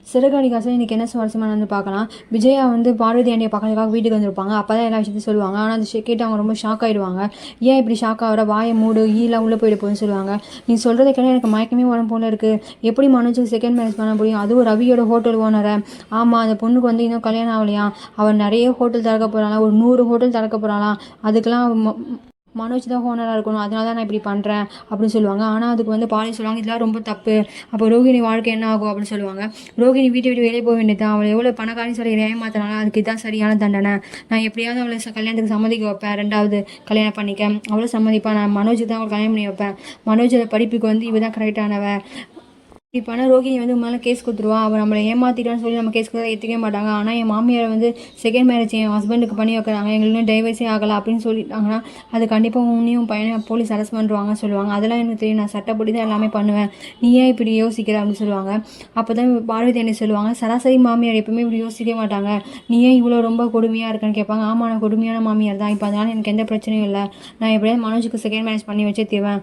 சிறகடிக்காசன் இன்னைக்கு என்ன சுவாரஸ்யமானது பார்க்கலாம். விஜயா வந்து பார்வதி ஆண்டியை பார்க்கறதுக்காக வீட்டுக்கு வந்திருப்பாங்க. அப்போ தான் எல்லா விஷயத்தையும் சொல்லுவாங்க. ஆனால் அந்த கேட்டு அவங்க ரொம்ப ஷாக் ஆகிடுவாங்க. ஏன் இப்படி ஷாக் ஆகிற, வாயை மூடு, ஈலாம் உள்ளே போயிட்டு போகுதுன்னு சொல்லுவாங்க. நீ சொல்கிறத கேட்டால் எனக்கு மயக்கமே வரும் போல இருக்குது. எப்படி மனோஜுக்கு செகண்ட் மேரேஜ் பண்ண முடியும், அதுவும் ரவியோட ஹோட்டல் ஓனரை? ஆமாம், அந்த பொண்ணுக்கு வந்து இன்னும் கல்யாணம் ஆகலையா, அவன் நிறைய ஹோட்டல் திறக்க போகிறாளாம், ஒரு 100 ஹோட்டல் திறக்க போகிறாளாம். அதுக்கெல்லாம் மனோஜ் தான் ஓனராக இருக்கணும், அதனால தான் நான் இப்படி பண்ணுறேன் அப்படின்னு சொல்லுவாங்க. ஆனால் அதுக்கு வந்து பாலி சொல்லுவாங்க, இதெல்லாம் ரொம்ப தப்பு, அப்போ ரோகிணி வாழ்க்கை என்ன ஆகும் அப்படின்னு சொல்லுவாங்க. ரோகிணி வீட்டை விட்டு வெளியே போக வேண்டியதான், அவளை எவ்வளோ பணக்காரின்னு சொல்லி ஏமாத்தினாலும் அதுக்கு இதுதான் சரியான தண்டனை. நான் எப்படியாவது அவளை கல்யாணத்துக்கு சம்மதிக்க வைப்பேன், 2வது கல்யாணம் பண்ணிக்க அவளை சம்மதிப்பேன். நான் மனோஜுக்கு தான் அவளை கல்யாணம் பண்ணி வைப்பேன். மனோஜோட படிப்புக்கு வந்து இவ தான் கரெக்டானவ. இப்போ ஆனால் ரோகிணி வந்து மேலே கேஸ் கொடுத்துருவா, அவள் நம்மளை ஏமாத்திட்டான்னு சொல்லி நம்ம கேஸ் கொடுத்தா ஏற்றுக்கவே மாட்டாங்க. ஆனால் என் மாமியார் வந்து செகண்ட் மேரேஜ் என் ஹஸ்பண்டுக்கு பண்ணி வைக்கிறாங்க, எங்களுக்கு டைவர்ஸே ஆகலை அப்படின்னு சொல்லிட்டாங்கன்னா அது கண்டிப்பாக உன்னையும் பையனை போலீஸ் அரெஸ்ட் பண்ணுவாங்க சொல்லுவாங்க. அதெல்லாம் எனக்கு தெரியும், நான் சட்டப்படி தான் எல்லாமே பண்ணுவேன், நீ ஏன் இப்படி யோசிக்கிற அப்படின்னு சொல்லுவாங்க. அப்போ தான் பார்வதி என்ன சொல்லுவாங்க, சராசரி மாமியார் எப்பவுமே இப்படி யோசிக்கவே மாட்டாங்க, நீ ஏன் இவ்வளோ ரொம்ப கொடுமையாக இருக்குன்னு கேட்பாங்க. ஆமாம், நான் கொடுமையான மாமியார் தான், இப்போ அதனால எனக்கு எந்த பிரச்சனையும் இல்லை, நான் எப்படியாவது மனோஜுக்கு செகண்ட் மேரேஜ் பண்ணி வச்சே தீவேன்.